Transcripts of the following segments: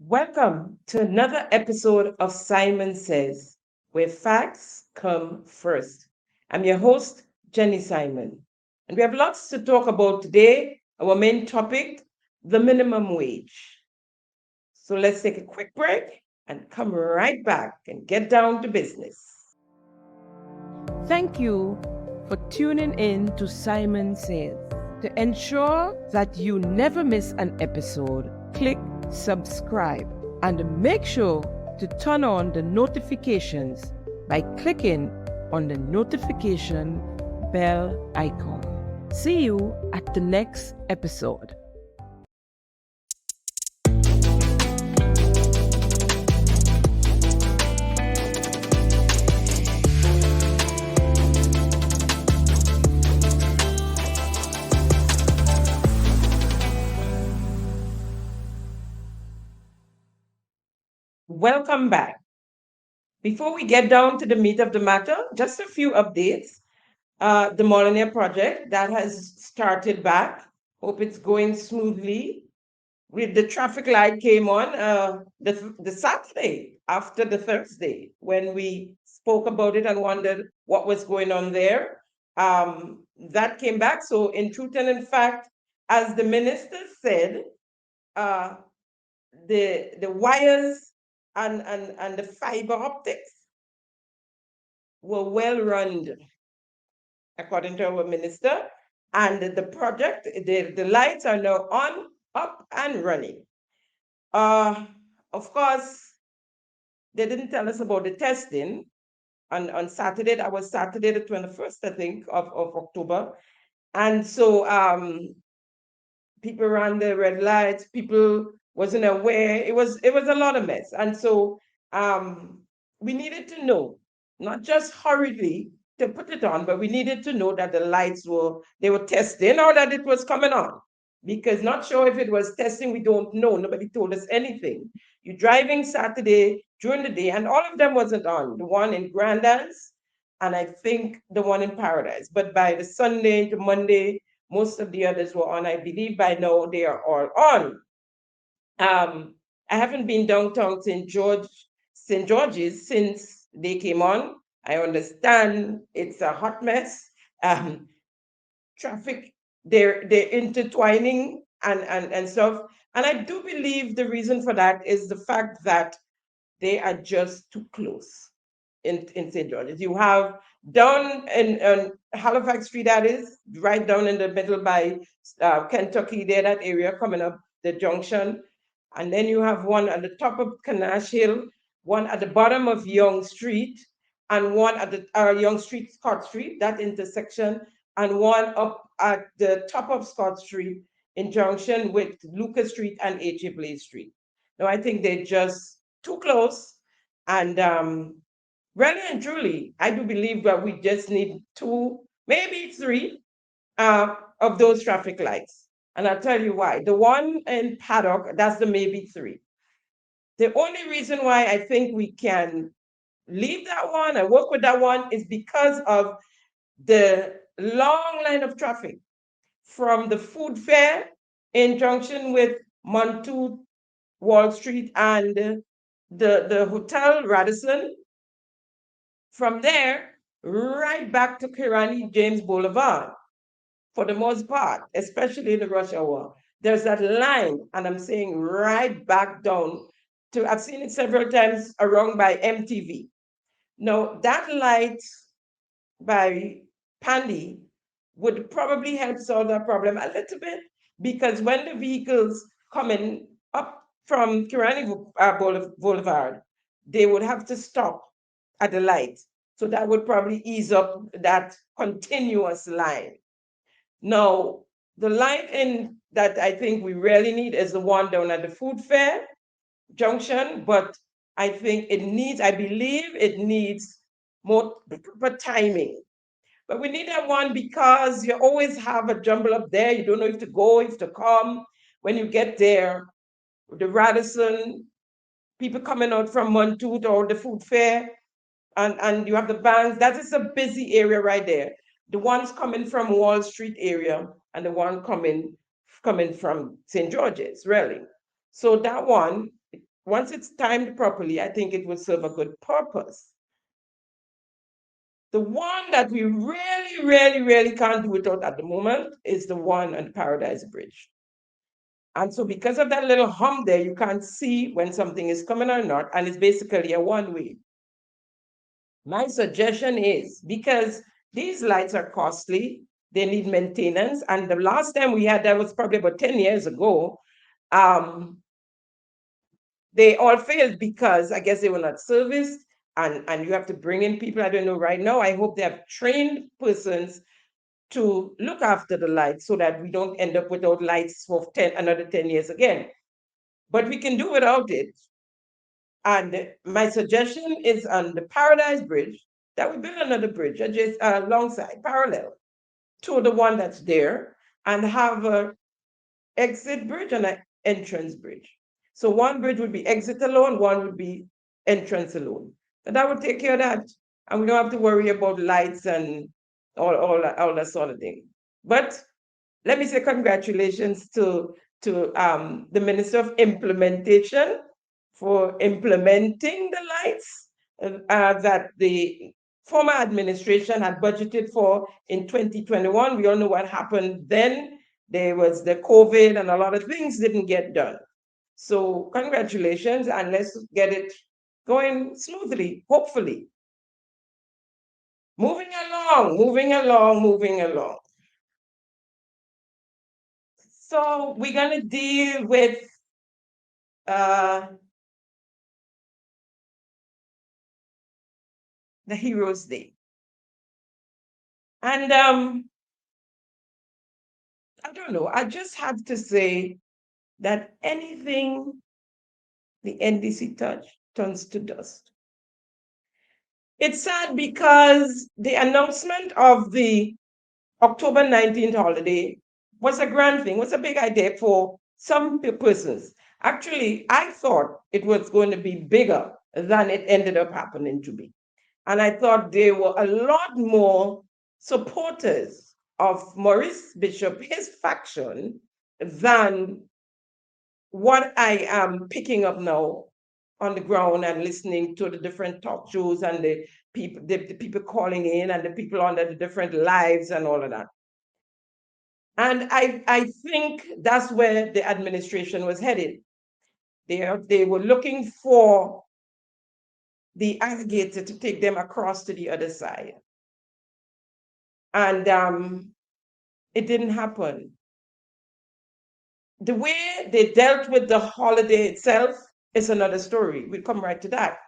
Welcome to another episode of Simon Says, where facts come first. I'm your host, Jenny Simon, and we have lots to talk about today. Our main topic, the minimum wage. So let's take a quick break and come right back and get down to business. Thank you for tuning in to Simon Says. To ensure that you never miss an episode, click subscribe and make sure to turn on the notifications by clicking on the notification bell icon. See you at the next episode. Welcome back. Before we get down to the meat of the matter, just a few updates. The Molyneux project that has started back. Hope it's going smoothly. With the traffic light came on the Saturday after the Thursday when we spoke about it and wondered what was going on there. That came back. So in truth and in fact, as the minister said, uh, the wires and the fiber optics were well run, according to our minister. And the project, the lights are now on, up and running. Of course, they didn't tell us about the testing on Saturday. That was Saturday, the 21st, I think, of October. And so people ran the red lights, people wasn't aware. It was a lot of mess. And so we needed to know, not just hurriedly to put it on, but we needed to know that the lights they were testing or that it was coming on. Because not sure if it was testing, we don't know. Nobody told us anything. You're driving Saturday during the day, and all of them wasn't on. The one in Grandance, and I think the one in Paradise. But by the Sunday to Monday, most of the others were on. I believe by now they are all on. I haven't been downtown St. George's since they came on. I understand it's a hot mess. Traffic, they're intertwining and stuff. And I do believe the reason for that is the fact that they are just too close in St. George's. You have down in Halifax Street, that is, right down in the middle by Kentucky, there, that area coming up the junction. And then you have one at the top of Canash Hill, one at the bottom of Young Street, and one at the Young Street, Scott Street, that intersection, and one up at the top of Scott Street in junction with Lucas Street and H.A. Blaze Street. Now, I think they're just too close. And really and truly, I do believe that we just need two, maybe three of those traffic lights. And I'll tell you why. The one in Paddock, that's the maybe three. The only reason why I think we can leave that one and work with that one is because of the long line of traffic from the food fair in junction with Montour, Wall Street, and the Hotel Radisson. From there, right back to Kirani James Boulevard, for the most part, especially in the rush hour. There's that line, and I'm saying right back down to, I've seen it several times around by MTV. Now, that light by Pandy would probably help solve that problem a little bit, because when the vehicles coming up from Kirani Boulevard, they would have to stop at the light. So that would probably ease up that continuous line. Now, the light in that I think we really need is the one down at the food fair junction, but I think I believe it needs more timing. But we need that one because you always have a jumble up there. You don't know if to go, if to come. When you get there, the Radisson, people coming out from Montour or the food fair, and you have the banks. That is a busy area right there. The ones coming from Wall Street area and the one coming from St. George's, really. So that one once it's timed properly, I think it will serve a good purpose. The one that we really, really, really can't do without at the moment is the one on the Paradise Bridge. And so because of that little hump there, you can't see when something is coming or not, and it's basically a one-way. My suggestion is, because these lights are costly, they need maintenance, and the last time we had that was probably about 10 years ago, they all failed because I guess they were not serviced, and you have to bring in people. I don't know right now. I hope they have trained persons to look after the lights so that we don't end up without lights for another 10 years again. But we can do without it. And my suggestion is on the Paradise Bridge that we build another bridge just alongside, parallel to the one that's there, and have a exit bridge and an entrance bridge. So one bridge would be exit alone, one would be entrance alone. And that would take care of that. And we don't have to worry about lights and all that sort of thing. But let me say congratulations to the Minister of Implementation for implementing the lights that the former administration had budgeted for in 2021. We all know what happened then. There was the COVID and a lot of things didn't get done. So congratulations, and let's get it going smoothly, hopefully. Moving along, moving along, moving along. So we're going to deal with the Heroes Day. And I don't know, I just have to say that anything the NDC touch turns to dust. It's sad because the announcement of the October 19th holiday was a grand thing, was a big idea for some persons. Actually, I thought it was going to be bigger than it ended up happening to be. And I thought there were a lot more supporters of Maurice Bishop, his faction, than what I am picking up now on the ground and listening to the different talk shows and the people calling in and the people on the different lives and all of that. And I think that's where the administration was headed. They were looking for the alligator to take them across to the other side. And it didn't happen. The way they dealt with the holiday itself is another story. We'll come right to that.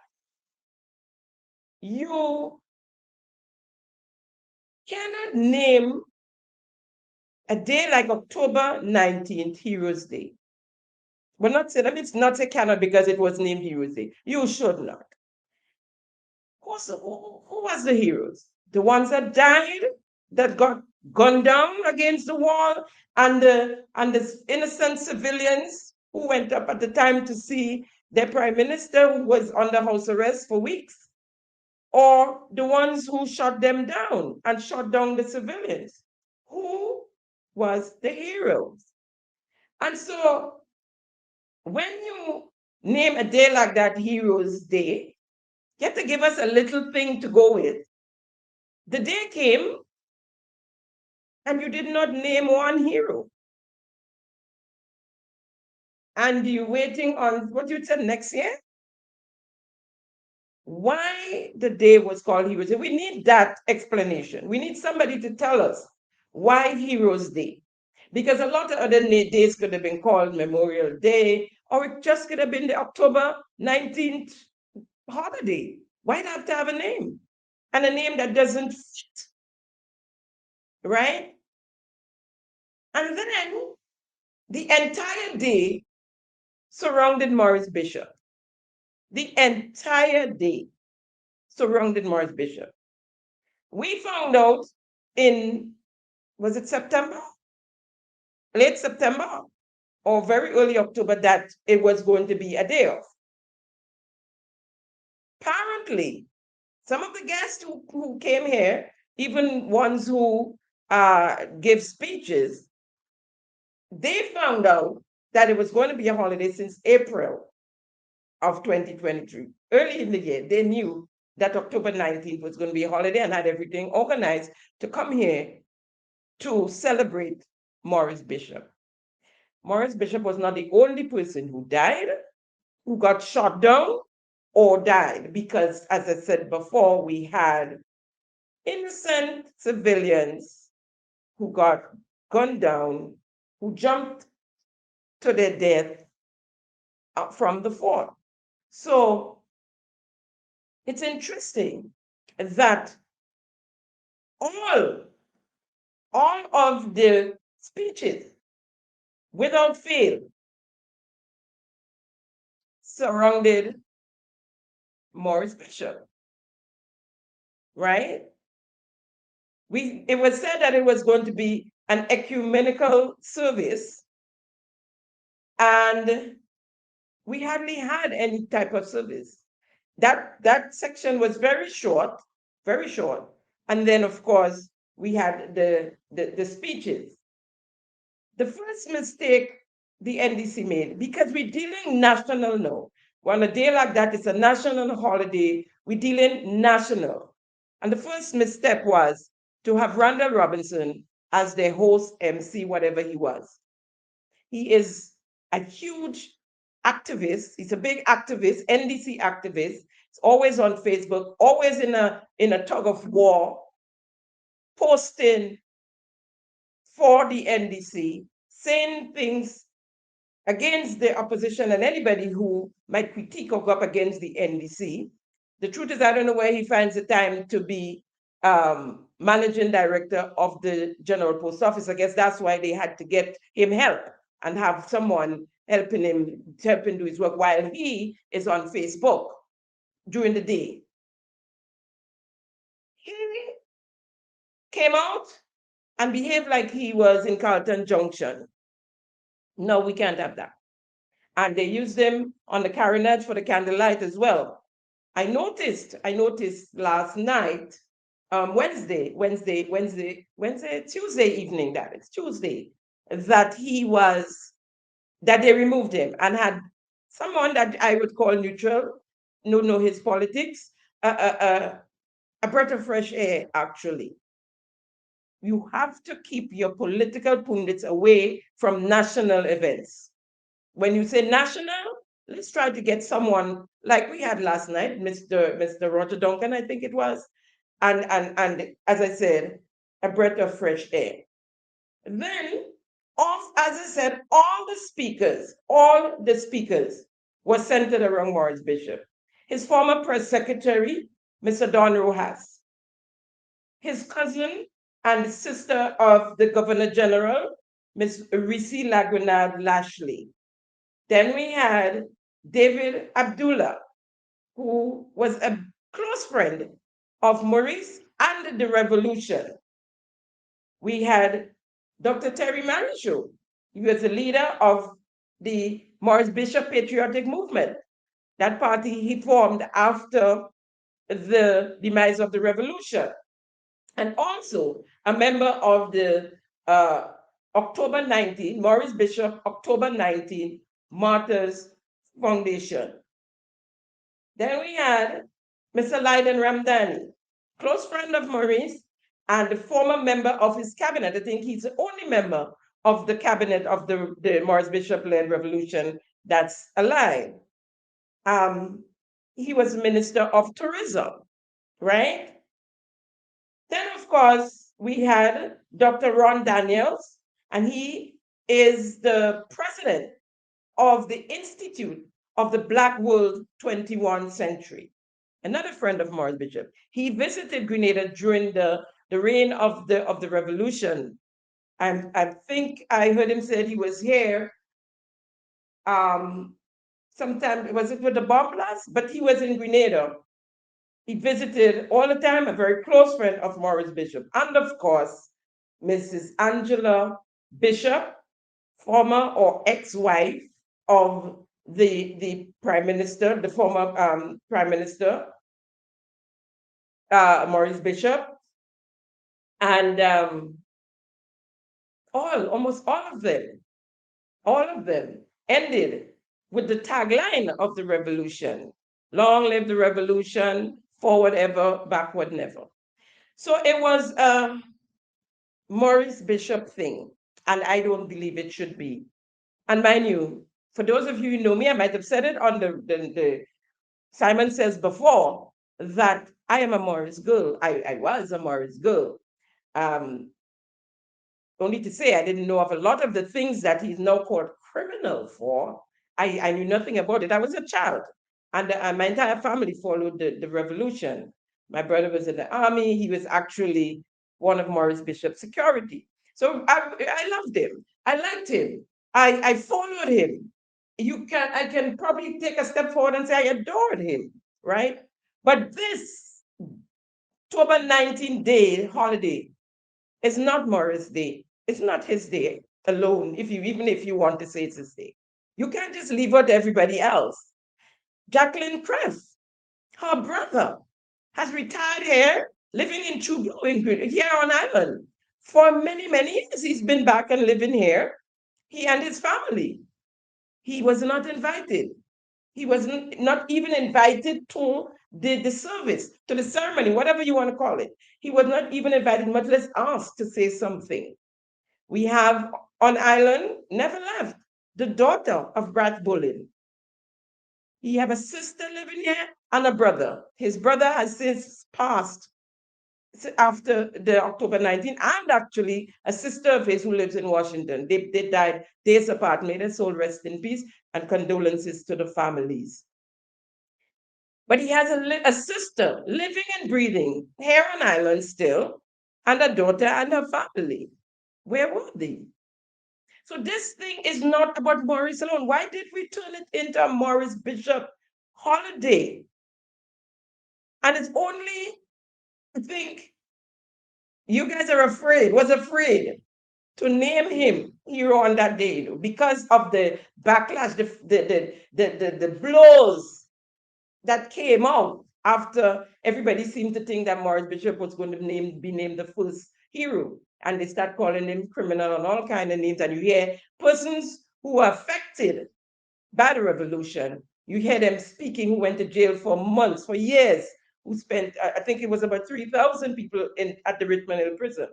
You cannot name a day like October 19th, Heroes Day. Well, not say, let me not say cannot because it was named Heroes Day. You should not. Who was the heroes? The ones that died, that got gunned down against the wall, and the innocent civilians who went up at the time to see their prime minister who was under house arrest for weeks, or the ones who shot them down and shot down the civilians. Who was the heroes? And so when you name a day like that Heroes Day, you have to give us a little thing to go with. The day came and you did not name one hero. And you're waiting on what you said next year? Why the day was called Heroes Day? We need that explanation. We need somebody to tell us why Heroes Day. Because a lot of other days could have been called Memorial Day, or it just could have been the October 19th holiday. Why'd have to have a name? And a name that doesn't fit, right? And then the entire day surrounded Maurice Bishop. The entire day surrounded Maurice Bishop. We found out in, was it September? Late September or very early October that it was going to be a day off. Apparently, some of the guests who came here, even ones who gave speeches, they found out that it was going to be a holiday since April. of 2023, early in the year, they knew that October 19th was going to be a holiday and had everything organized to come here to celebrate Maurice Bishop. Maurice Bishop was not the only person who died, who got shot down or died, because, as I said before, we had innocent civilians who got gunned down, who jumped to their death from the fort. So it's interesting that all of the speeches, without fail, surrounded Maurice Bishop, right? It was said that it was going to be an ecumenical service, and we hardly had any type of service. That section was very short, very short. And then, of course, we had the speeches. The first mistake the NDC made, because we're dealing national now. On a day like that, it's a national holiday. We're dealing national. And the first misstep was to have Randall Robinson as their host, MC, whatever he was. He is a huge activist. He's a big activist, NDC activist. He's always on Facebook, always in a tug of war, posting for the NDC, saying things against the opposition and anybody who might critique or go up against the NDC. The truth is, I don't know where he finds the time to be managing director of the General Post Office. I guess that's why they had to get him help and have someone helping him do his work while he is on Facebook during the day. He came out and behaved like he was in Carlton Junction. No, we can't have that. And they used them on the carronade for the candlelight as well. I noticed last night, Tuesday evening, that they removed him and had someone that I would call neutral, know his politics, a breath of fresh air, actually. You have to keep your political pundits away from national events. When you say national, let's try to get someone like we had last night, Mr. Roger Duncan, I think it was, and as I said, a breath of fresh air. Then, as I said, all the speakers were centered around Maurice Bishop. His former press secretary, Mr. Don Rojas, his cousin and sister of the Governor General, Ms. Risi Lagrenade Lashley. Then we had David Abdullah, who was a close friend of Maurice and the revolution. We had Dr. Terry Marichaud. He was the leader of the Maurice Bishop Patriotic Movement. That party he formed after the demise of the revolution. And also a member of the October 19, Maurice Bishop, October 19 Martyrs Foundation. Then we had Mr. Lyden Ramdani, close friend of Maurice and a former member of his cabinet. I think he's the only member of the cabinet of the Maurice Bishop-led revolution that's alive. He was Minister of Tourism, right? Then, of course, we had Dr. Ron Daniels, and he is the president of the Institute of the Black World 21st Century, another friend of Maurice Bishop. He visited Grenada during the reign of the revolution. And I think I heard him say he was here sometime, was it with the bomb blast? But he was in Grenada. He visited all the time, a very close friend of Maurice Bishop. And of course, Mrs. Angela Bishop, former or ex-wife of the Prime Minister, the former Prime Minister, Maurice Bishop. And almost all of them ended with the tagline of the revolution: long live the revolution, forward ever, backward never. So it was a Maurice Bishop thing, and I don't believe it should be. And mind you, for those of you who know me, I might have said it on the Simon Says before, that I am a Morris girl. I was a Morris girl. Um, Only to say I didn't know of a lot of the things that he's now called criminal for. I knew nothing about it. I was a child, and my entire family followed the revolution. My brother was in the army. He was actually one of Maurice Bishop's security. So I loved him. I liked him. I followed him. I can probably take a step forward and say I adored him, right? But this October 19th day holiday, it's not Morris' Day. It's not his day alone, even if you want to say it's his day. You can't just leave out everybody else. Jacqueline Crest, her brother, has retired here, living in Trublo, here on island. For many, many years, he's been back and living here, he and his family. He was not invited. He was not even invited to the service, to the ceremony, whatever you want to call it. He was not even invited, much less asked to say something. We have on island, never left, the daughter of Brad Bullen. He have a sister living here and a brother. His brother has since passed after the October 19, and actually a sister of his who lives in Washington. They died days apart. May their soul rest in peace, and condolences to the families. But he has a sister living and breathing here on island still, and a daughter and her family. Where were they? So this thing is not about Maurice alone. Why did we turn it into a Maurice Bishop holiday? And it's only, I think, you guys was afraid to name him hero on that day because of the backlash, the blows that came out after everybody seemed to think that Maurice Bishop was going to be named the first hero. And they start calling him criminal and all kinds of names. And you hear persons who were affected by the revolution, you hear them speaking, who went to jail for months, for years, who spent, I think it was about 3,000 people at the Richmond Hill prison,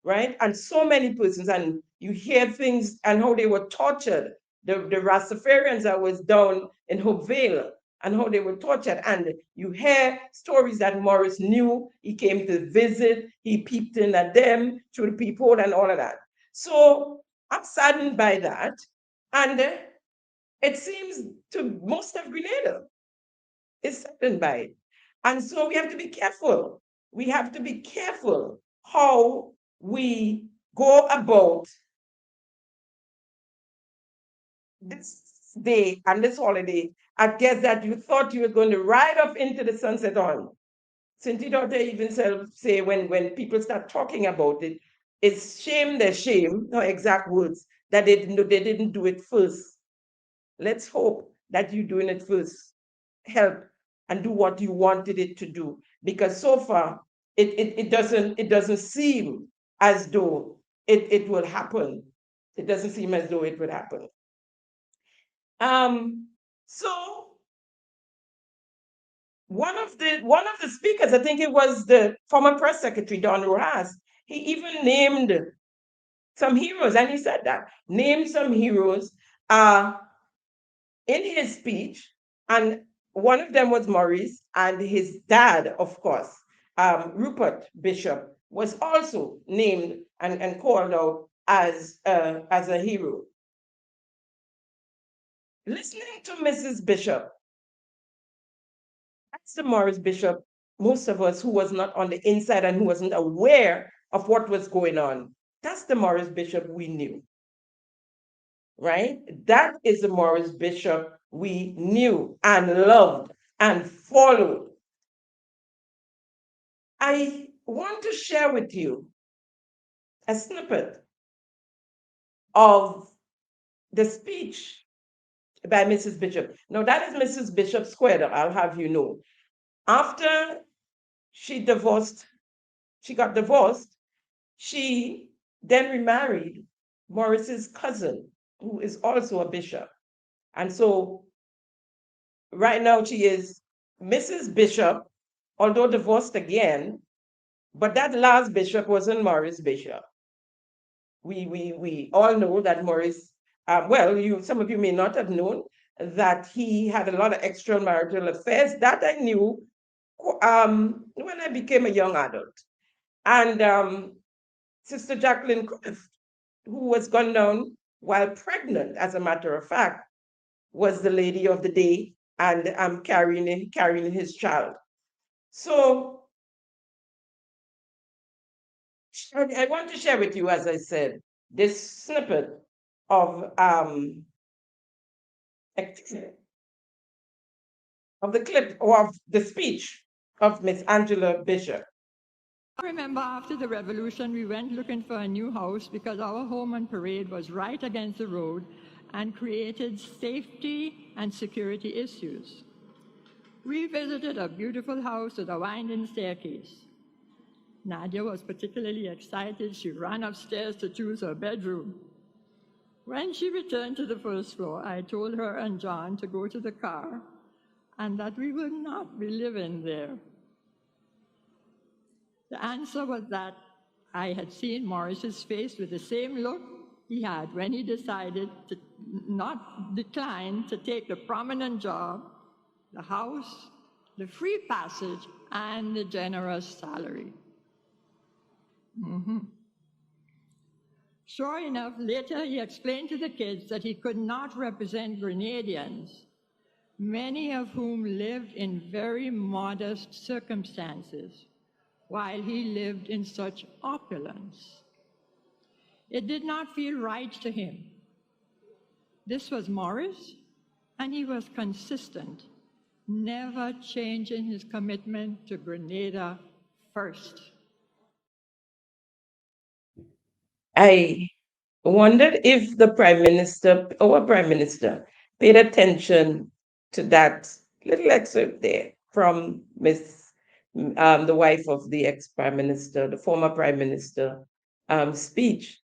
right? And so many persons, and you hear things and how they were tortured. The Rastafarians that was down in Hope Vale, and how they were tortured. And you hear stories that Maurice knew. He came to visit, he peeped in at them through the peephole and all of that. So I'm saddened by that. And it seems to most of Grenada is saddened by it. And so we have to be careful. We have to be careful how we go about this day and this holiday. I guess that you thought you were going to ride off into the sunset on. Cynthia Daughter even say when people start talking about it, it's shame their shame, no exact words, that they didn't do it first. Let's hope that you're doing it first. Help and do what you wanted it to do. Because so far, it doesn't seem as though it will happen. It doesn't seem as though it would happen. So one of the speakers, I think it was the former press secretary, Don Rojas, he even named some heroes, and he said that, named some heroes in his speech, and one of them was Maurice, and his dad, of course, Rupert Bishop, was also named and called out as a hero. Listening to Mrs. Bishop, that's the Maurice Bishop, most of us who was not on the inside and who wasn't aware of what was going on, that's the Maurice Bishop we knew, right? That is the Maurice Bishop we knew and loved and followed. I want to share with you a snippet of the speech by Mrs. Bishop. Now, that is Mrs. Bishop squared up, I'll have you know. After she got divorced, she then remarried Maurice's cousin, who is also a bishop. And so right now she is Mrs. Bishop, although divorced again, but that last bishop wasn't Maurice Bishop. We all know that Maurice, some of you may not have known that he had a lot of extramarital affairs. That I knew when I became a young adult. And Sister Jacqueline Clift, who was gunned down while pregnant, as a matter of fact, was the lady of the day and carrying his child. So I want to share with you, as I said, this snippet of the clip or of the speech of Miss Angela Bishop. I remember after the revolution, we went looking for a new house because our home on Parade was right against the road and created safety and security issues. We visited a beautiful house with a winding staircase. Nadia was particularly excited. She ran upstairs to choose her bedroom. When she returned to the first floor, I told her and John to go to the car and that we would not be living there. The answer was that I had seen Maurice's face with the same look he had when he decided to not decline to take the prominent job, the house, the free passage, and the generous salary. Sure enough, later he explained to the kids that he could not represent Grenadians, many of whom lived in very modest circumstances, while he lived in such opulence. It did not feel right to him. This was Maurice, and he was consistent, never changing his commitment to Grenada first. I wondered if the our Prime Minister, paid attention to that little excerpt there from the wife of the ex-Prime Minister, the former Prime Minister, speech,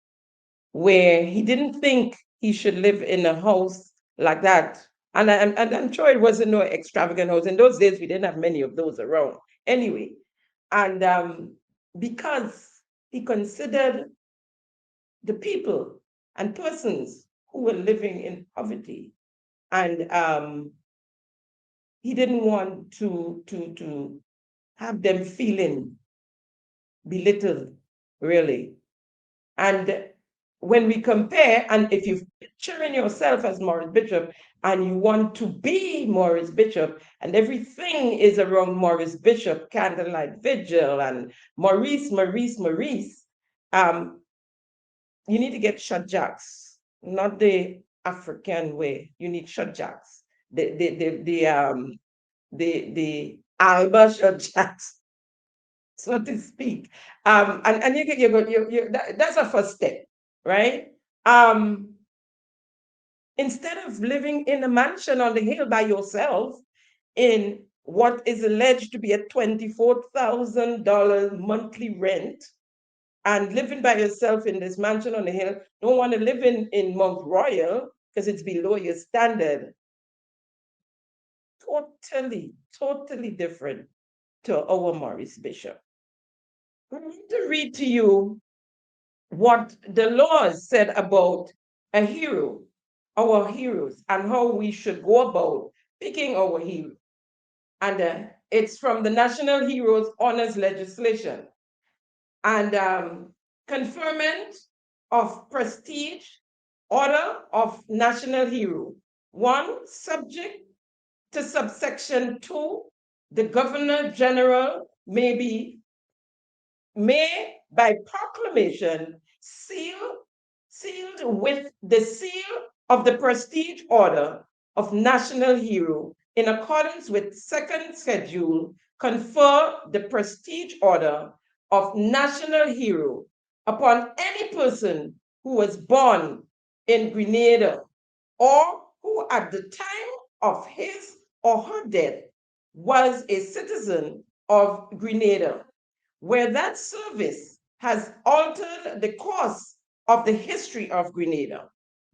where he didn't think he should live in a house like that. And I'm sure it wasn't no extravagant house. In those days, we didn't have many of those around anyway. And because he considered the people and persons who were living in poverty, and he didn't want to have them feeling belittled, really. And when we compare, and if you're picturing yourself as Maurice Bishop and you want to be Maurice Bishop, and everything is around Maurice Bishop, candlelight vigil, and Maurice, you need to get shot jacks, not the African way. You need shot jacks. The Alba shot jacks, so to speak. And that's a first step, right? Instead of living in a mansion on the hill by yourself in what is alleged to be a $24,000 monthly rent, and living by yourself in this mansion on the hill, don't want to live in Mount Royal because it's below your standard. Totally different to our Maurice Bishop. I want to read to you what the laws said about a hero, our heroes, and how we should go about picking our hero. And it's from the National Heroes Honors Legislation. And conferment of prestige, order of national hero. 1, subject to subsection 2, the Governor General may by proclamation sealed with the seal of the prestige order of national hero in accordance with second schedule, confer the prestige order of national hero upon any person who was born in Grenada or who at the time of his or her death was a citizen of Grenada, where that service has altered the course of the history of Grenada.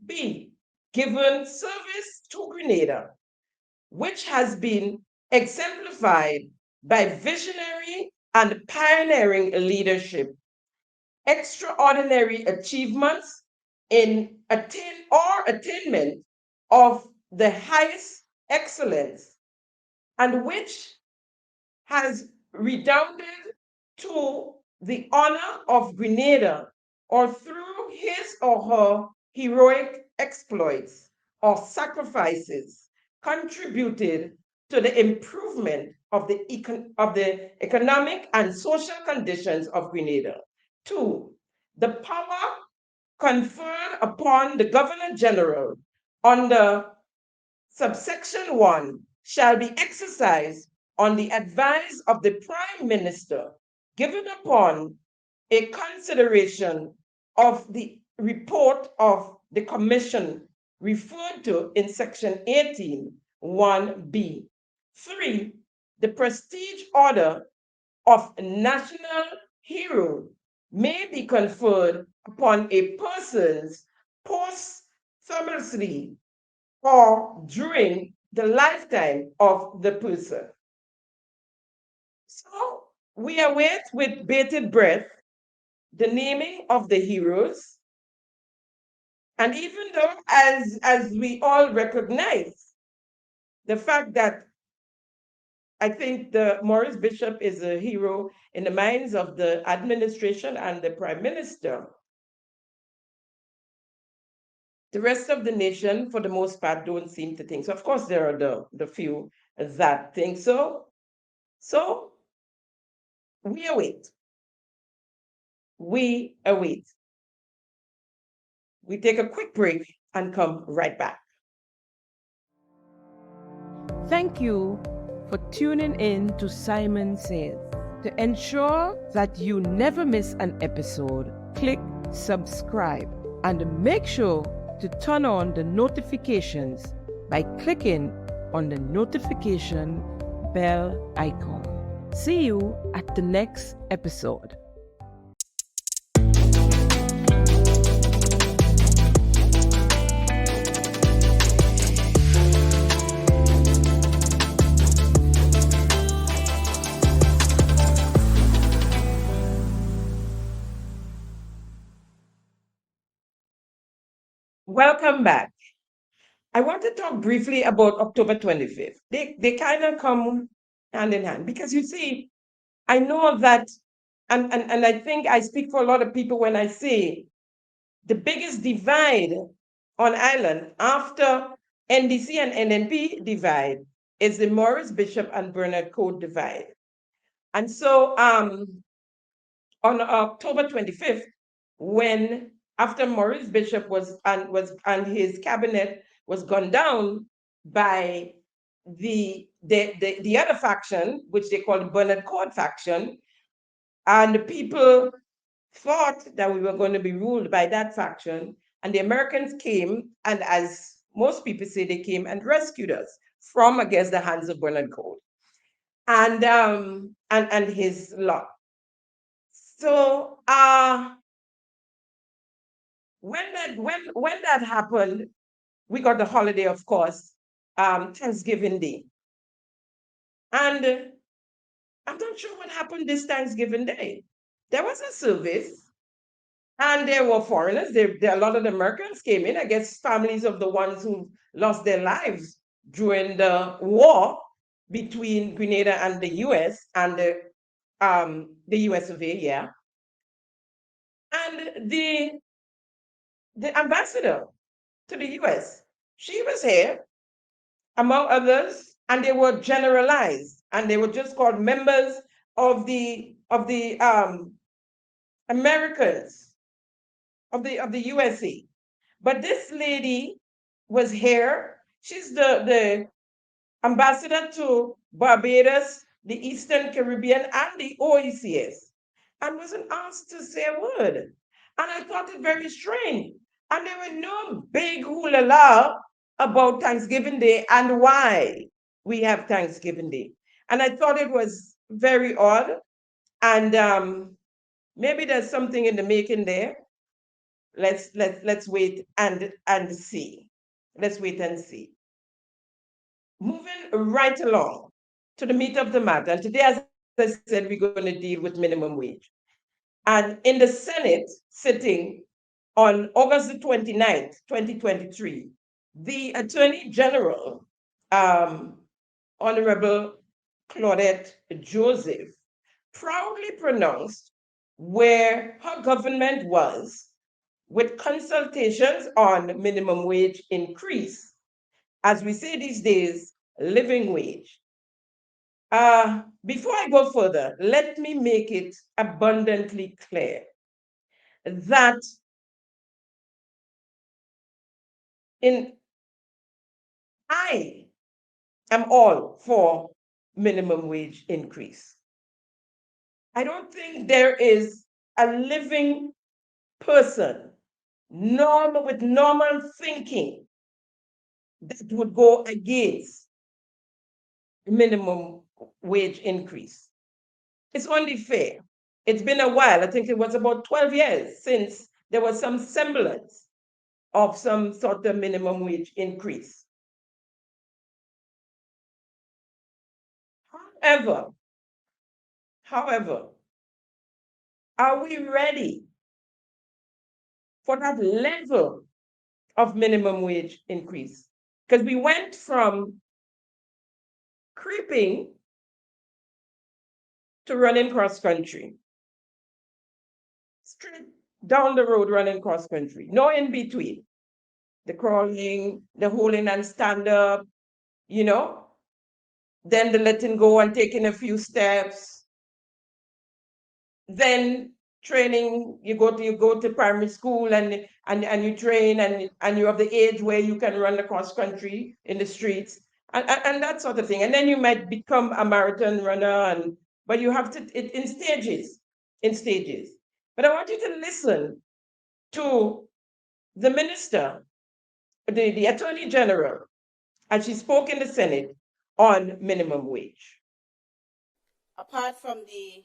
B, given service to Grenada, which has been exemplified by visionary and pioneering leadership, extraordinary achievements in attainment of the highest excellence, and which has redounded to the honor of Grenada, or through his or her heroic exploits or sacrifices, contributed to the improvement of the economic and social conditions of Grenada. Two, the power conferred upon the Governor General under subsection 1 shall be exercised on the advice of the Prime Minister, given upon a consideration of the report of the Commission referred to in section 18, 1B. 3, the prestige order of national hero may be conferred upon a person's posthumously or during the lifetime of the person. So we await with bated breath the naming of the heroes. And even though, as we all recognize, the fact that I think the Maurice Bishop is a hero in the minds of the administration and the Prime Minister, the rest of the nation, for the most part, don't seem to think so. Of course, there are the few that think so. So we await. We await. We take a quick break and come right back. Thank you for tuning in to Simon Says. To ensure that you never miss an episode, click subscribe and make sure to turn on the notifications by clicking on the notification bell icon. See you at the next episode. Welcome back. I want to talk briefly about October 25th. They kind of come hand in hand because you see, I know that, and I think I speak for a lot of people when I say the biggest divide on island after NDC and NNP divide is the Maurice Bishop and Bernard Code divide. And so on October 25th, when after Maurice Bishop and his cabinet was gunned down by the other faction, which they call the Bernard Code faction, and the people thought that we were going to be ruled by that faction, and the Americans came, and as most people say, they came and rescued us from against the hands of Bernard Code and his lot. So when that happened, we got the holiday, of course, Thanksgiving Day. And I'm not sure what happened this Thanksgiving Day. There was a service, and there were foreigners. A lot of the Americans came in, I guess families of the ones who lost their lives during the war between Grenada and the US and the US of A, yeah. And the ambassador to the US, she was here, among others, and they were generalized, and they were just called members of the Americans of the USA. But this lady was here. She's the ambassador to Barbados, the Eastern Caribbean, and the OECS, and wasn't asked to say a word. And I thought it very strange. And there were no big hula about Thanksgiving Day and why we have Thanksgiving Day. And I thought it was very odd. And maybe there's something in the making there. Let's wait and see. Let's wait and see. moving right along to the meat of the matter. And today, as I said, we're going to deal with minimum wage. And in the Senate sitting on August the 29th, 2023, the Attorney General, Honorable Claudette Joseph, proudly pronounced where her government was with consultations on minimum wage increase, as we say these days, living wage. Before I go further, let me make it abundantly clear that in I am all for minimum wage increase. I don't think there is a living person normal with normal thinking that would go against minimum wage increase. It's only fair. It's been a while. I think it was about 12 years since there was some semblance of some sort of minimum wage increase. However, however, are we ready for that level of minimum wage increase? Because we went from creeping to running cross country, straight down the road running cross country, no in between. The crawling, the holding and stand up, you know, then the letting go and taking a few steps, then training, you go to primary school and you train and you have the age where you can run across country in the streets and that sort of thing. And then you might become a marathon runner but you have to in stages, in stages. But I want you to listen to the minister, the attorney general, as she spoke in the Senate on minimum wage. Apart from the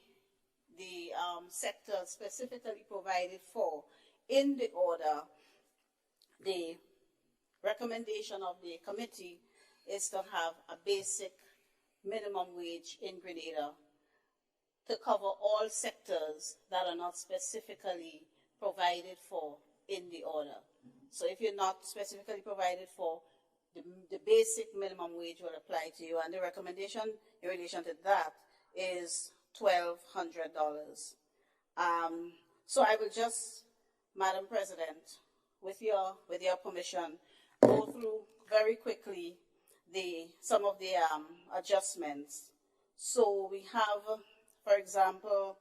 sector specifically provided for in the order, the recommendation of the committee is to have a basic minimum wage in Grenada to cover all sectors that are not specifically provided for in the order. So if you're not specifically provided for, the basic minimum wage will apply to you, and the recommendation in relation to that is $1,200. So I will just, Madam President, with your permission, go through very quickly some of the adjustments. So we have, for example,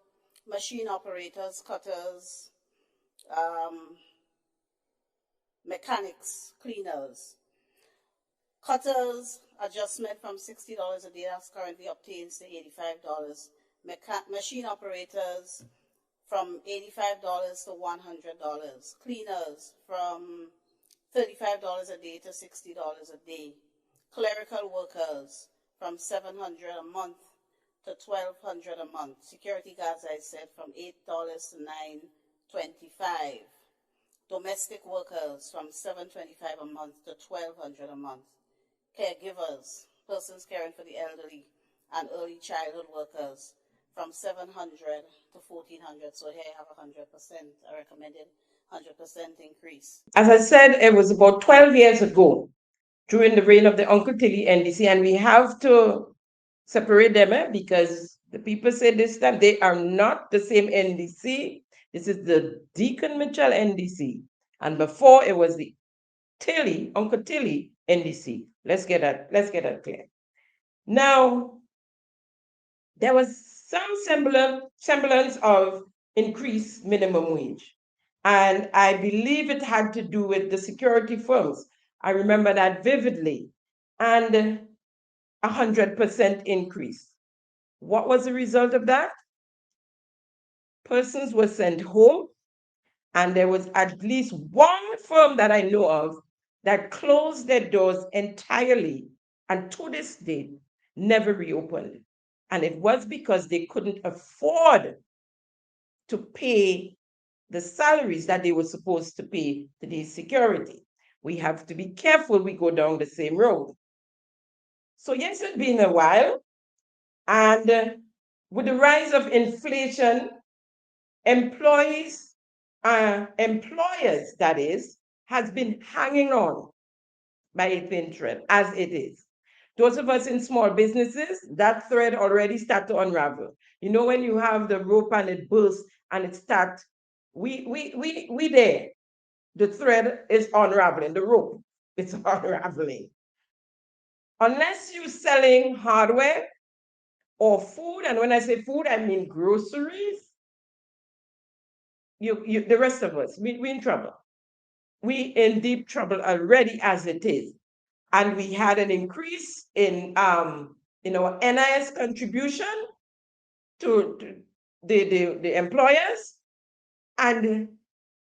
machine operators, cutters, mechanics, cleaners. Cutters adjustment from $60 a day, that's currently obtains to $85. Machine operators from $85 to $100. Cleaners from $35 a day to $60 a day. Clerical workers from $700 a month to $1,200 a month. Security guards, I said, from $8 to $9.25. Domestic workers from $7.25 a month to $1,200 a month. Caregivers, persons caring for the elderly, and early childhood workers from $700 to $1,400. So here I have 100%, a recommended 100% increase. As I said, it was about 12 years ago during the reign of the Uncle Tilly NDC, and we have to separate them because the people say this time they are not the same NDC. This is the Deacon Mitchell NDC, and before it was the Uncle Tilly NDC. Let's get that clear. Now, there was some semblance of increased minimum wage, and I believe it had to do with the security firms. I remember that vividly, and 100% increase. What was the result of that? Persons were sent home, and there was at least one firm that I know of that closed their doors entirely and to this day never reopened. And it was because they couldn't afford to pay the salaries that they were supposed to pay to the security. We have to be careful we go down the same road. So yes, it's been a while. And with the rise of inflation, employers, that is, has been hanging on by a thin thread as it is. Those of us in small businesses, that thread already start to unravel. You know, when you have the rope and it bursts and it starts, we there. The thread is unraveling, the rope is unraveling. Unless you're selling hardware or food, and when I say food, I mean groceries, the rest of us, we in trouble. We in deep trouble already as it is. And we had an increase in our NIS contribution to the employers. And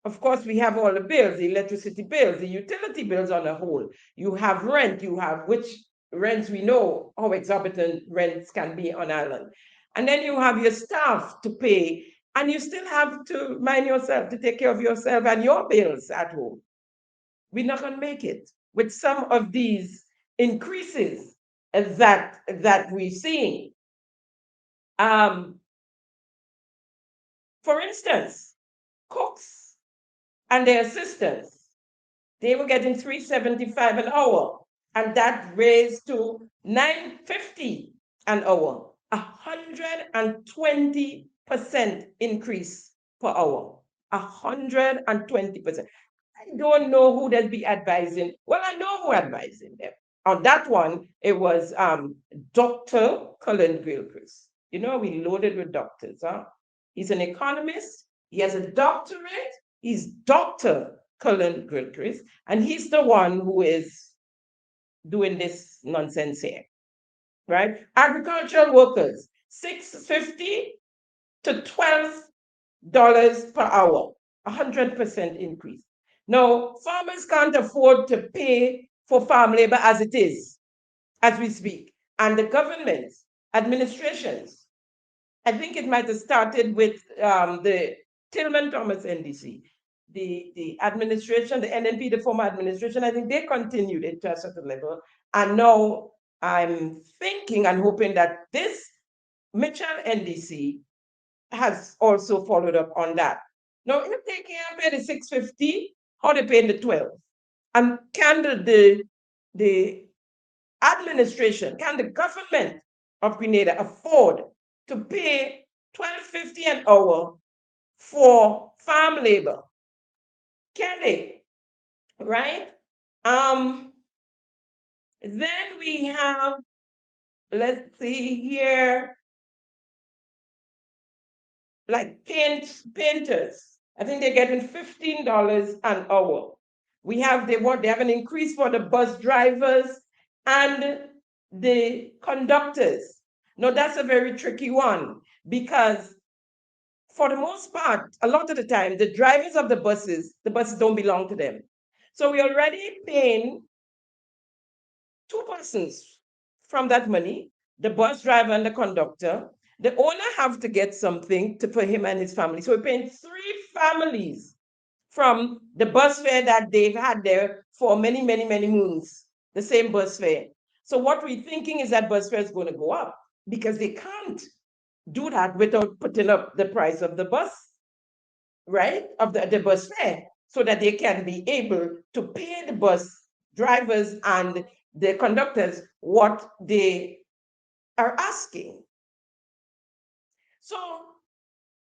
of course, we have all the bills, the electricity bills, the utility bills on the whole. You have rent, which rents we know how exorbitant rents can be on island. And then you have your staff to pay, and you still have to mind yourself, to take care of yourself and your bills at home. We're not going to make it with some of these increases that we've seen. For instance, cooks and their assistants, they were getting $3.75 an hour, and that raised to $9.50 an hour, 120% increase per hour, 120%. I don't know who they'll be advising. Well, I know who advising them. On that one, it was Dr. Cullen Gilchrist. You know, we loaded with doctors, huh? He's an economist. He has a doctorate. He's Dr. Cullen Gilchrist, and he's the one who is doing this nonsense here, right? Agricultural workers, $6.50 to $12 per hour, 100% increase. Now, farmers can't afford to pay for farm labor as it is, as we speak. And the government, administrations, I think it might have started with the Tillman Thomas NDC, the administration, the NNP, the former administration, I think they continued it to a certain level. And now I'm thinking and hoping that this Mitchell NDC has also followed up on that. Now, if they can't pay the $6.50, how they paying the 12? And can the administration, can the government of Grenada afford to pay $12.50 an hour for farm labor? Can they? Right? Then we have, let's see here, like painters. I think they're getting $15 an hour. They have an increase for the bus drivers and the conductors. Now that's a very tricky one, because for the most part, a lot of the time, the drivers of the buses don't belong to them. So we're already paying two persons from that money, the bus driver and the conductor. The owner have to get something for him and his family. So we're paying three families from the bus fare that they've had there for many, many, many moons, the same bus fare. So what we're thinking is that bus fare is going to go up, because they can't do that without putting up the price of the bus, right? Of the bus fare, so that they can be able to pay the bus drivers and the conductors what they are asking. So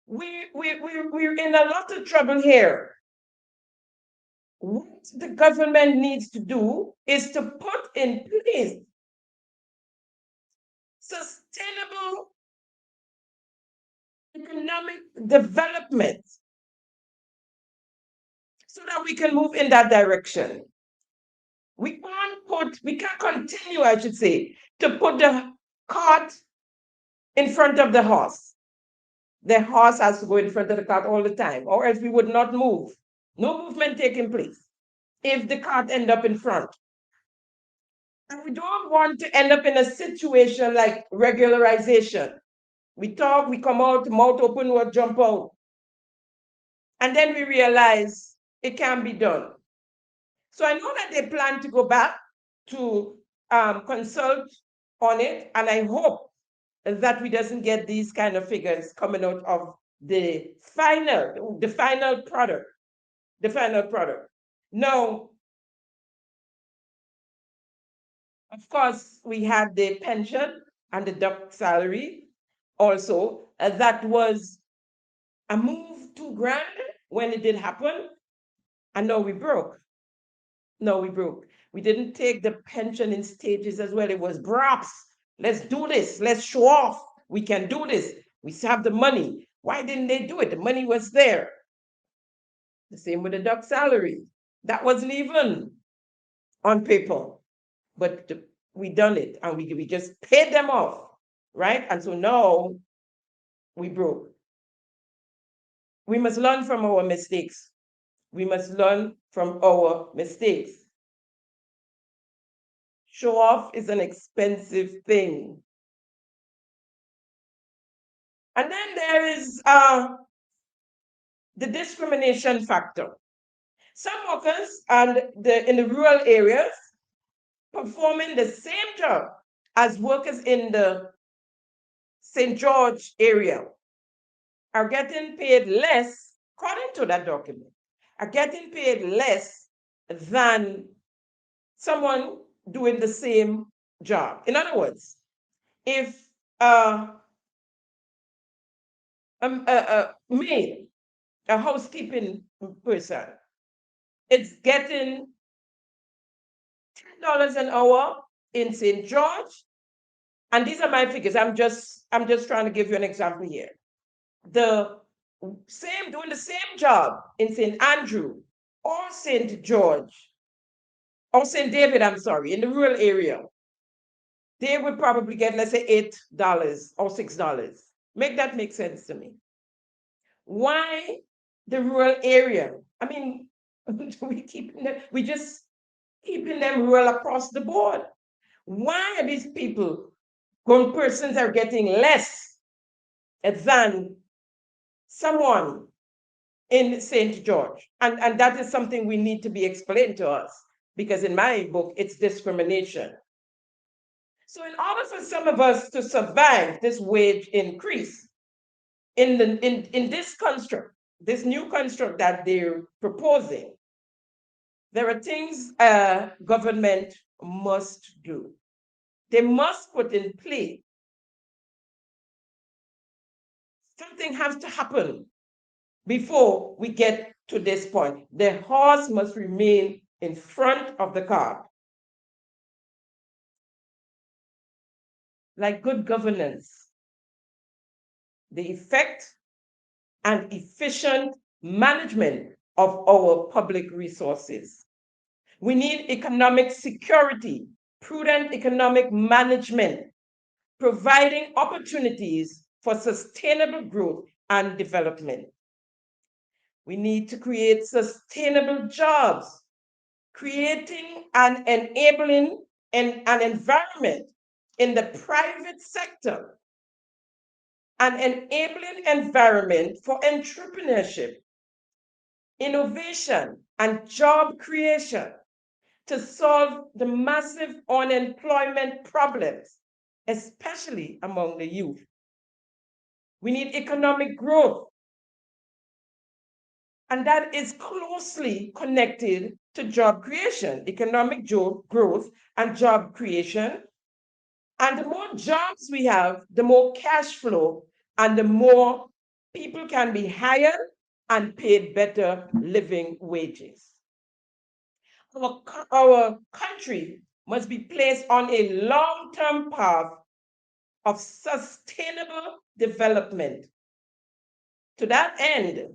we're in a lot of trouble here. What the government needs to do is to put in place sustainable economic development so that we can move in that direction. We can't continue, I should say, to put the cart in front of the horse. The horse has to go in front of the cart all the time, or else we would not move. No movement taking place if the cart end up in front. And we don't want to end up in a situation like regularization. We talk, we come out, mouth open, we'll jump out. And then we realize it can't be done. So I know that they plan to go back to consult on it, and I hope that we doesn't get these kind of figures coming out of the final product. Now, of course, we had the pension and the duck salary also. That was a move too grand when it did happen, and now we broke. No, we broke. We didn't take the pension in stages as well. It was brops. Let's do this. Let's show off. We can do this. We have the money. Why didn't they do it? The money was there. The same with the duck salary. That wasn't even on paper, but we done it and we just paid them off, right? And so now we broke. We must learn from our mistakes. We must learn from our mistakes. Show off is an expensive thing. And then there is the discrimination factor. Some workers in the rural areas performing the same job as workers in the St. George area are getting paid less, according to that document, are getting paid less than someone doing the same job. In other words, if a maid, a housekeeping person, it's getting $10 an hour in St. George, and these are my figures. I'm just trying to give you an example here. Doing the same job in St. Andrew or St. George or St. David, I'm sorry, in the rural area, they would probably get, let's say, $8 or $6. Make that make sense to me. Why the rural area? I mean, we just keeping them rural across the board. Why are these grown persons are getting less than someone in St. George? And that is something we need to be explained to us, because in my book, it's discrimination. So in order for some of us to survive this wage increase, in this construct, this new construct that they're proposing, there are things government must do. They must put in play. Something has to happen before we get to this point. The horse must remain in front of the cart. Like good governance, the effect and efficient management of our public resources. We need economic security, prudent economic management, providing opportunities for sustainable growth and development. We need to create sustainable jobs, creating and enabling an environment in the private sector, an enabling environment for entrepreneurship, innovation, and job creation to solve the massive unemployment problems, especially among the youth. We need economic growth, and that is closely connected to job creation, economic growth and job creation. And the more jobs we have, the more cash flow, and the more people can be hired and paid better living wages. Our country must be placed on a long-term path of sustainable development. To that end,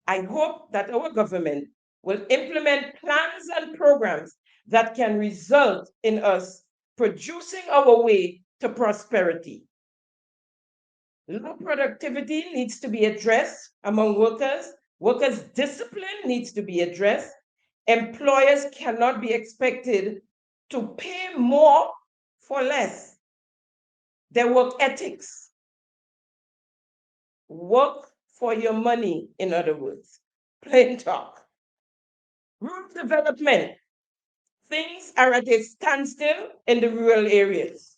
I hope that our government will implement plans and programs that can result in us producing our way to prosperity. Low productivity needs to be addressed among workers. Workers' discipline needs to be addressed. Employers cannot be expected to pay more for less. Their work ethics. Work for your money, in other words. Plain talk. Rural development. Things are at a standstill in the rural areas.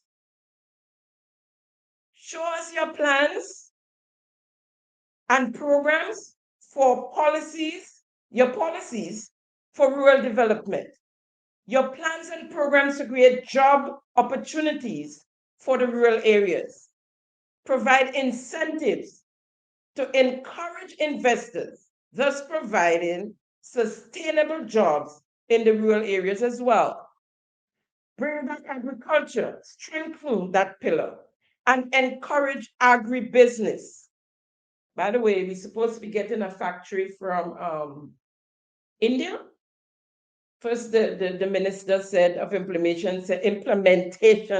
Show us your plans and programs for your policies for rural development, your plans and programs to create job opportunities for the rural areas, provide incentives to encourage investors, thus providing sustainable jobs in the rural areas as well. Bring back agriculture, strengthen that pillar, and encourage agribusiness. By the way, we're supposed to be getting a factory from India. First, the minister said of implementation,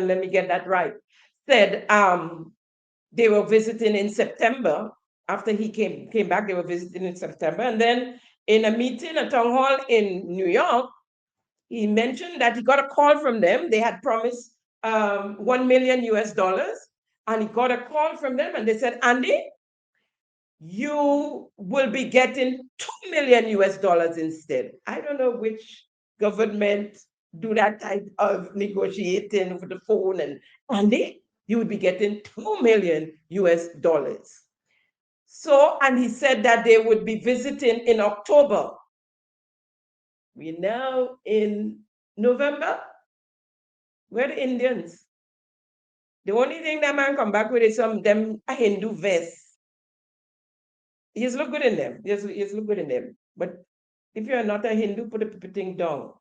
let me get that right, said they were visiting in September. After he came back, they were visiting in September. And then in a meeting, a town hall in New York, he mentioned that he got a call from them. They had promised $1 million US, and he got a call from them and they said, Andy, you will be getting $2 million US instead. I don't know which government do that type of negotiating over the phone, and Andy, you would be getting $2 million US. So, and he said that they would be visiting in October. We're now in November. Where the Indians? The only thing that man come back with is some them a Hindu vest. He look good in them. He look good in them. But if you're not a Hindu, put the thing down.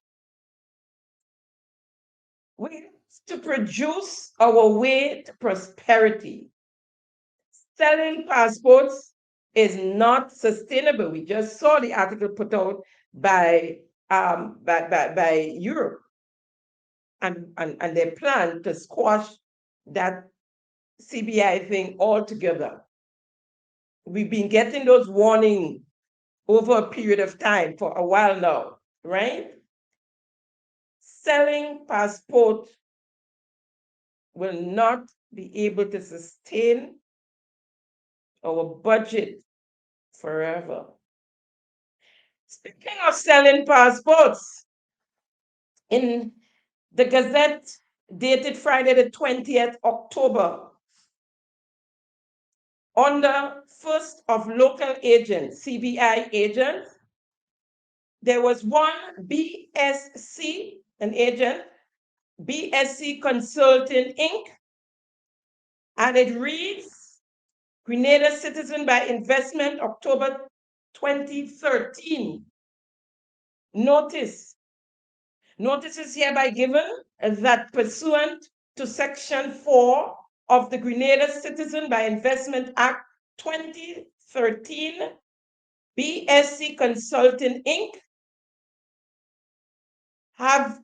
We have to produce our way to prosperity. Selling passports is not sustainable. We just saw the article put out by Europe and their plan to squash that CBI thing altogether. We've been getting those warnings over a period of time for a while now, right? Selling passport will not be able to sustain our budget forever. Speaking of selling passports, in the Gazette dated Friday the 20th October, under first of local agents, CBI agents, there was one BSC, an agent, BSC Consulting Inc., and it reads, Grenada Citizen by Investment, October 2013. Notice is hereby given that pursuant to Section 4 of the Grenada Citizen by Investment Act 2013, BSC Consulting Inc. have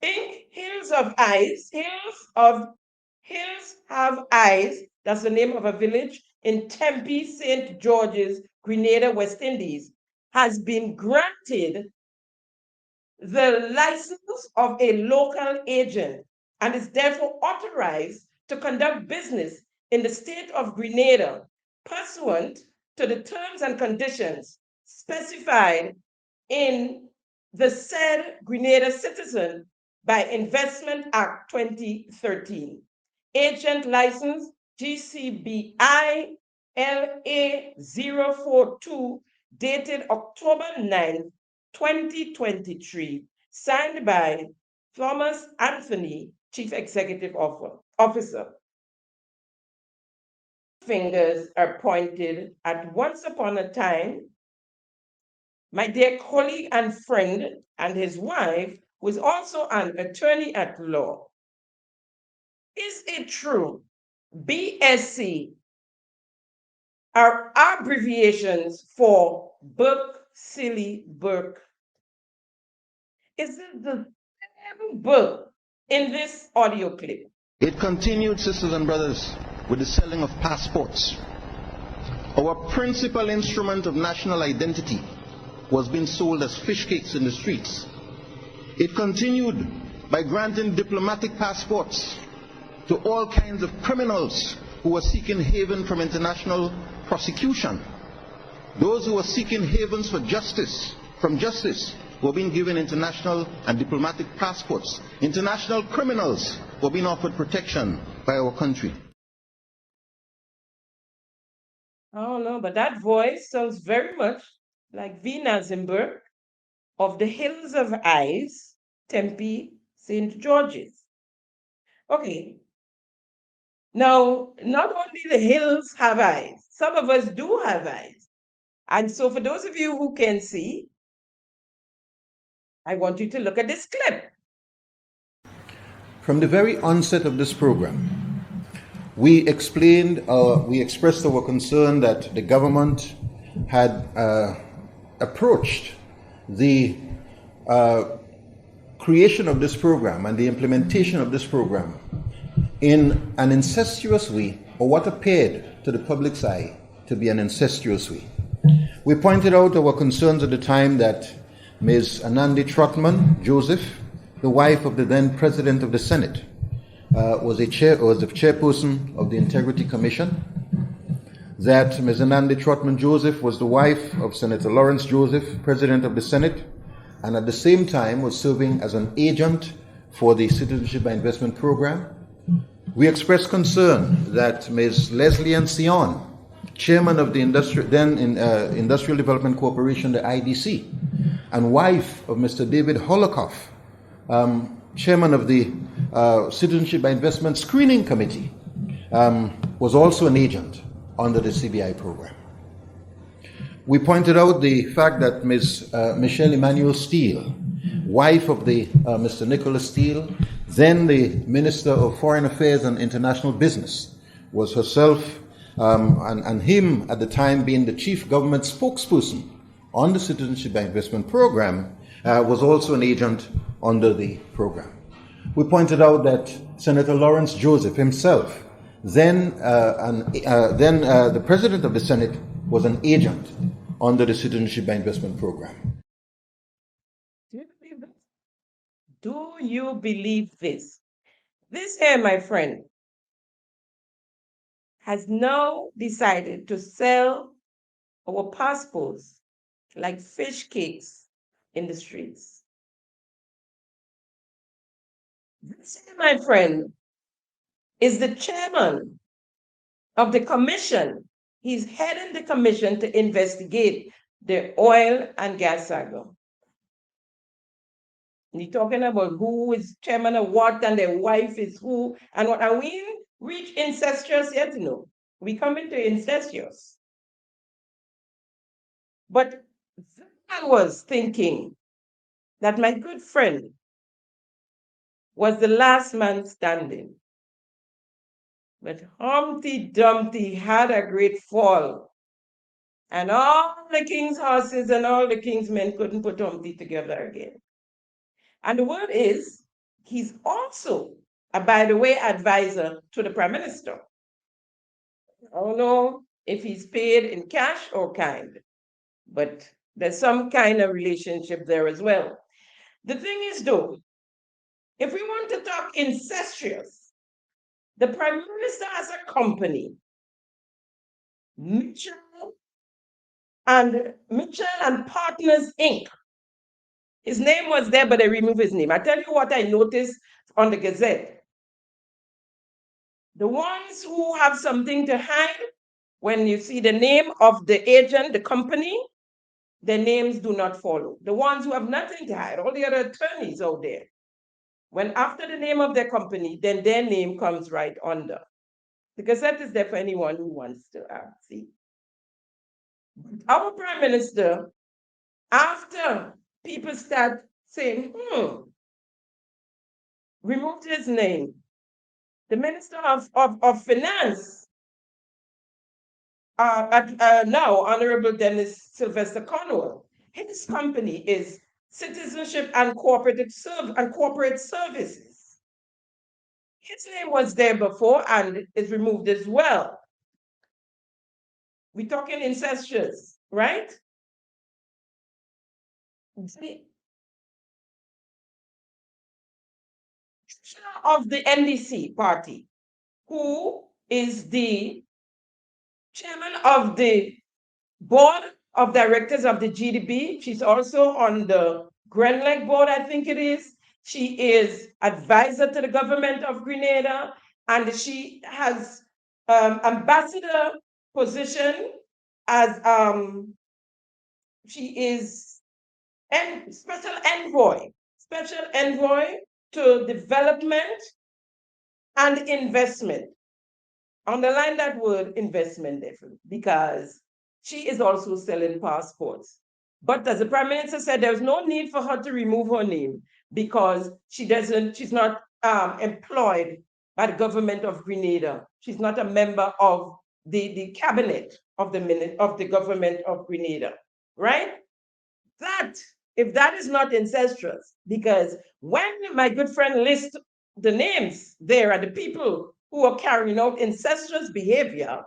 Hills Have Eyes, that's the name of a village in Tempe, St. George's, Grenada, West Indies, has been granted the license of a local agent and is therefore authorized to conduct business in the state of Grenada pursuant to the terms and conditions specified in the said Grenada Citizen by Investment Act 2013. Agent license GCBI LA042 dated October 9, 2023, signed by Thomas Anthony, Chief Executive Officer. Fingers are pointed at once upon a time, my dear colleague and friend and his wife was also an attorney at law. Is it true BSC are abbreviations for Burke, Silly Burke? Is it the same Burke in this audio clip? It continued, sisters and brothers, with the selling of passports. Our principal instrument of national identity was being sold as fish cakes in the streets. It continued by granting diplomatic passports to all kinds of criminals who were seeking haven from international prosecution. Those who were seeking havens for justice, from justice, were being given international and diplomatic passports. International criminals were being offered protection by our country. I don't know, but that voice sounds very much like V. Nazim Burke of the Hills of Eyes, Tempe, St. George's. Okay. Now, not only the hills have eyes, some of us do have eyes. And so for those of you who can see, I want you to look at this clip. From the very onset of this program, we expressed our concern that the government had approached the creation of this program and the implementation of this program in an incestuous way, or what appeared to the public's eye to be an incestuous way. We pointed out our concerns at the time that Ms. Anandi Trotman Joseph, the wife of the then President of the Senate, was the chairperson of the Integrity Commission, that Ms. Anandi Trotman Joseph was the wife of Senator Lawrence Joseph, President of the Senate, and at the same time was serving as an agent for the Citizenship by Investment Program. We expressed concern that Ms. Leslie Ann Sion, chairman of the Industrial Development Corporation, the IDC, and wife of Mr. David Holocauf, chairman of the Citizenship by Investment Screening Committee, was also an agent under the CBI program. We pointed out the fact that Ms. Michelle Emmanuel Steele, wife of the Mr. Nicholas Steele, then the Minister of Foreign Affairs and International Business, was herself and him at the time being the chief government spokesperson on the Citizenship by Investment Program, was also an agent under the program. We pointed out that Senator Lawrence Joseph himself, then the President of the Senate, was an agent under the Citizenship by Investment Program. Do you believe this? Do you believe this? This here, my friend, has now decided to sell our passports like fish cakes in the streets. This here, my friend, is the chairman of the commission. He's heading the commission to investigate the oil and gas saga. And you're talking about who is chairman of what and their wife is who and what. And we reach incestuous yet, you know. We come into incestuous. But I was thinking that my good friend was the last man standing. But Humpty Dumpty had a great fall. And all the king's horses and all the king's men couldn't put Humpty together again. And the word is, he's also a, by the way, advisor to the Prime Minister. I don't know if he's paid in cash or kind, but there's some kind of relationship there as well. The thing is, though, if we want to talk incestuous, the Prime Minister has a company, Mitchell and Partners, Inc. His name was there, but they removed his name. I tell you what I noticed on the Gazette. The ones who have something to hide, when you see the name of the agent, the company, their names do not follow. The ones who have nothing to hide, all the other attorneys out there, when after the name of their company, then their name comes right under. The Gazette is there for anyone who wants to see. Our Prime Minister, after people start saying, removed his name, the Minister of Finance, now Honorable Dennis Sylvester Cornwell, his company is Citizenship and Corporate Services. His name was there before and is removed as well. We're talking incestuous, right? See, of the NDC party, who is the chairman of the board of directors of the GDB. She's also on the Grenlec board, I think it is. She is advisor to the government of Grenada, and she has ambassador position as she is special envoy to development and investment. Underline that word investment, because she is also selling passports. But as the Prime Minister said, there's no need for her to remove her name because she's not employed by the government of Grenada. She's not a member of the cabinet of the government of Grenada, right? If that is not incestuous, because when my good friend lists the names there are the people who are carrying out incestuous behavior,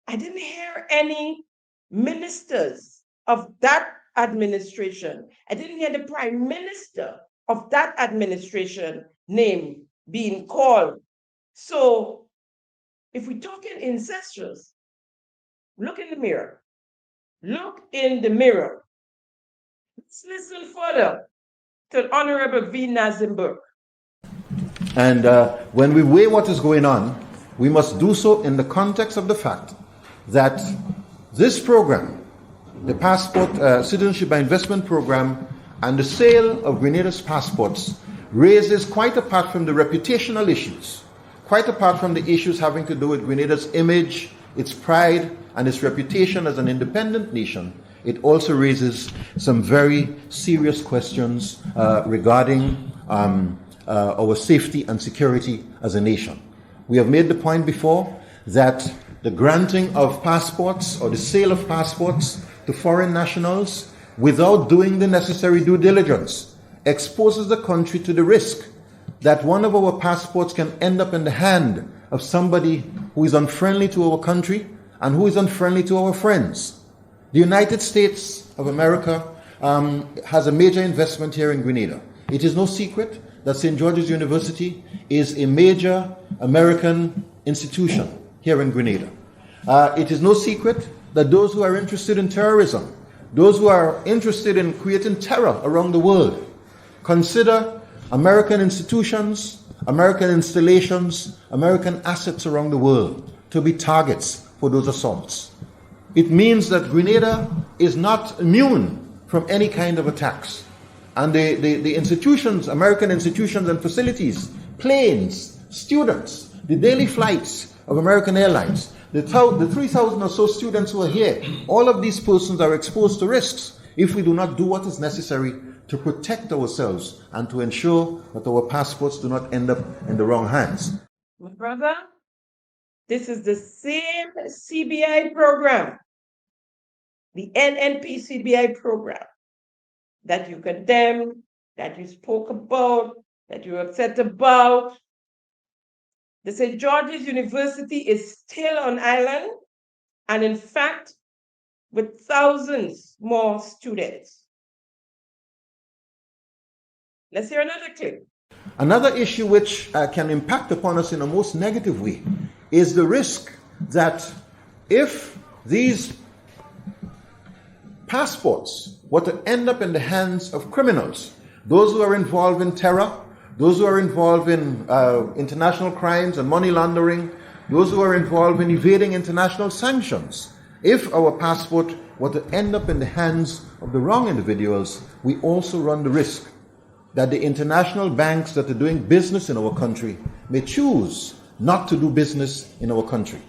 I didn't hear any ministers of that administration. I didn't hear the Prime Minister of that administration name being called. So if we're talking incestuous, look in the mirror. Look in the mirror. Let's listen further to Honorable V. Nazim Burke. And when we weigh what is going on, we must do so in the context of the fact that this program, the Passport Citizenship by Investment Program, and the sale of Grenada's passports raises, quite apart from the reputational issues, quite apart from the issues having to do with Grenada's image, its pride, and its reputation as an independent nation, it also raises some very serious questions regarding our safety and security as a nation. We have made the point before that the granting of passports or the sale of passports to foreign nationals without doing the necessary due diligence exposes the country to the risk that one of our passports can end up in the hand of somebody who is unfriendly to our country and who is unfriendly to our friends. The United States of America has a major investment here in Grenada. It is no secret that St. George's University is a major American institution here in Grenada. It is no secret that those who are interested in terrorism, those who are interested in creating terror around the world, consider American institutions, American installations, American assets around the world to be targets for those assaults. It means that Grenada is not immune from any kind of attacks. And the institutions, American institutions and facilities, planes, students, the daily flights of American Airlines, the 3,000 or so students who are here, all of these persons are exposed to risks if we do not do what is necessary to protect ourselves and to ensure that our passports do not end up in the wrong hands. My brother, this is the same CBI program, the NNP CBI program that you condemned, that you spoke about, that you were upset about. The St. George's University is still on island, and in fact, with thousands more students. Let's hear another clip. Another issue which can impact upon us in a most negative way is the risk that if these passports were to end up in the hands of criminals, those who are involved in terror, those who are involved in international crimes and money laundering, those who are involved in evading international sanctions, if our passport were to end up in the hands of the wrong individuals, we also run the risk that the international banks that are doing business in our country may choose not to do business in our country.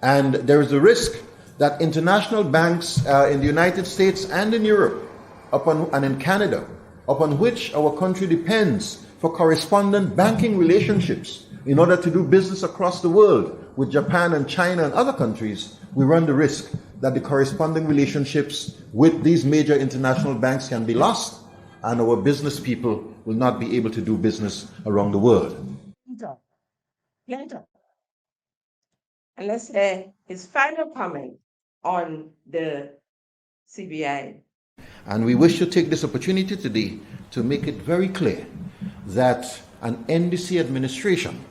And there is a risk that international banks in the United States and in Europe and in Canada, upon which our country depends for correspondent banking relationships in order to do business across the world with Japan and China and other countries, we run the risk that the corresponding relationships with these major international banks can be lost and our business people will not be able to do business around the world. Clinton. And let's say his final comment on the CBI. And we wish to take this opportunity today to make it very clear that an NDC administration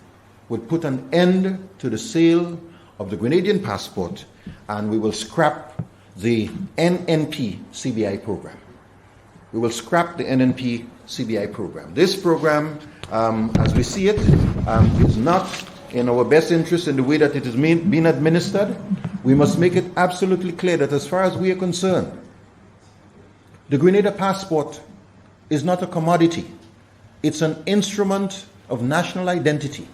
would put an end to the sale of the Grenadian passport, and we will scrap the NNP CBI program. We will scrap the NNP CBI program. This program, as we see it, is not in our best interest in the way that it is being administered, we must make it absolutely clear that as far as we are concerned, the Grenada passport is not a commodity. It's an instrument of national identity.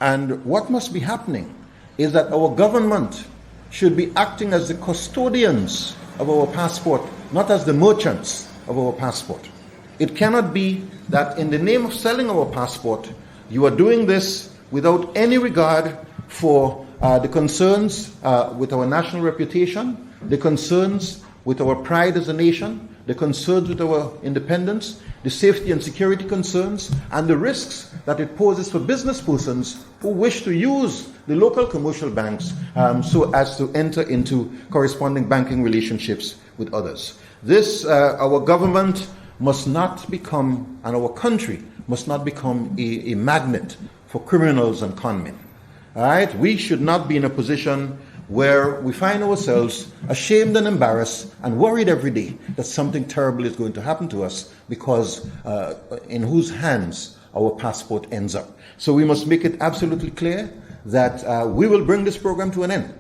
And what must be happening is that our government should be acting as the custodians of our passport, not as the merchants of our passport. It cannot be that in the name of selling our passport, you are doing this without any regard for the concerns with our national reputation, the concerns with our pride as a nation, the concerns with our independence, the safety and security concerns, and the risks that it poses for business persons who wish to use the local commercial banks so as to enter into corresponding banking relationships with others. This, our government must not become, and our country must not become a magnet for criminals and conmen. All right? We should not be in a position where we find ourselves ashamed and embarrassed and worried every day that something terrible is going to happen to us because in whose hands our passport ends up. So we must make it absolutely clear that we will bring this program to an end.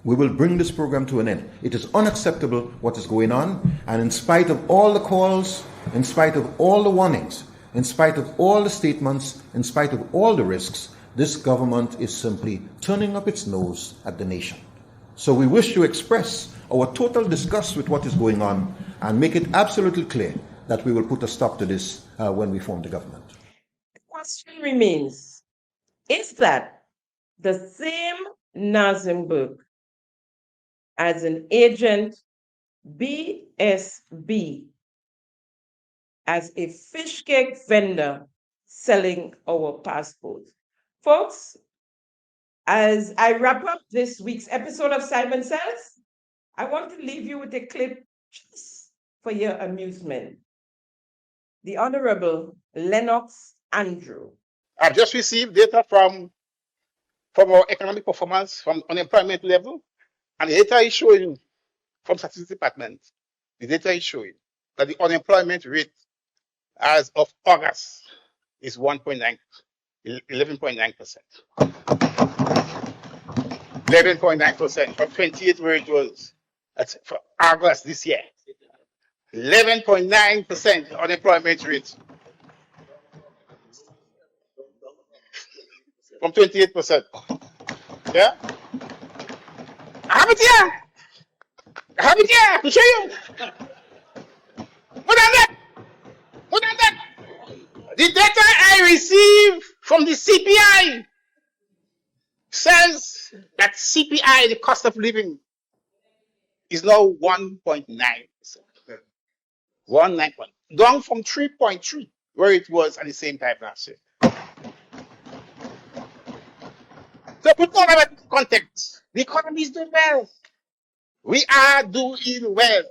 We will bring this program to an end. It is unacceptable what is going on, and in spite of all the calls, in spite of all the warnings, in spite of all the statements, in spite of all the risks, this government is simply turning up its nose at the nation. So we wish to express our total disgust with what is going on and make it absolutely clear that we will put a stop to this when we form the government. The question remains, is that the same Nazim Burke as an agent BSB as a fish cake vendor selling our passports? Folks, as I wrap up this week's episode of Simon Says, I want to leave you with a clip just for your amusement. The Honorable Lennox Andrew. I've just received data from our economic performance from unemployment level, and the data is showing from Statistics Department, the data is showing that the unemployment rate as of August is 11.9%. 11.9% from 28 where it was for August this year. 11.9% unemployment rate from 28%. Yeah? I have it here. I have it here. I can show you. More than that. More than that. The data I received from the CBI says that CPI, the cost of living, is now 1.9%. 1.9%. Down from 3.3, where it was at the same time last year. So put all of that in context. The economy is doing well. We are doing well.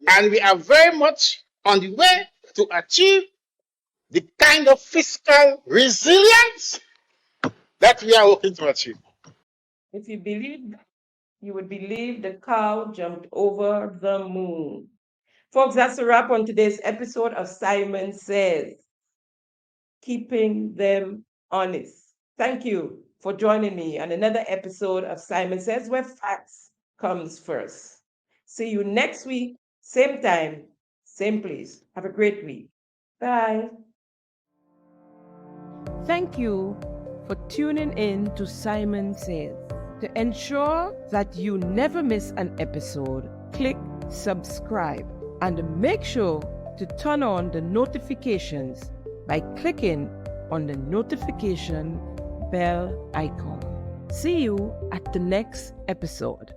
And we are very much on the way to achieve the kind of fiscal resilience that we are hoping to achieve. If you believe that, you would believe the cow jumped over the moon. Folks, that's a wrap on today's episode of Simon Says, keeping them honest. Thank you for joining me on another episode of Simon Says, where facts comes first. See you next week, same time, same place. Have a great week. Bye. Thank you for tuning in to Simon Says. To ensure that you never miss an episode, click subscribe and make sure to turn on the notifications by clicking on the notification bell icon. See you at the next episode.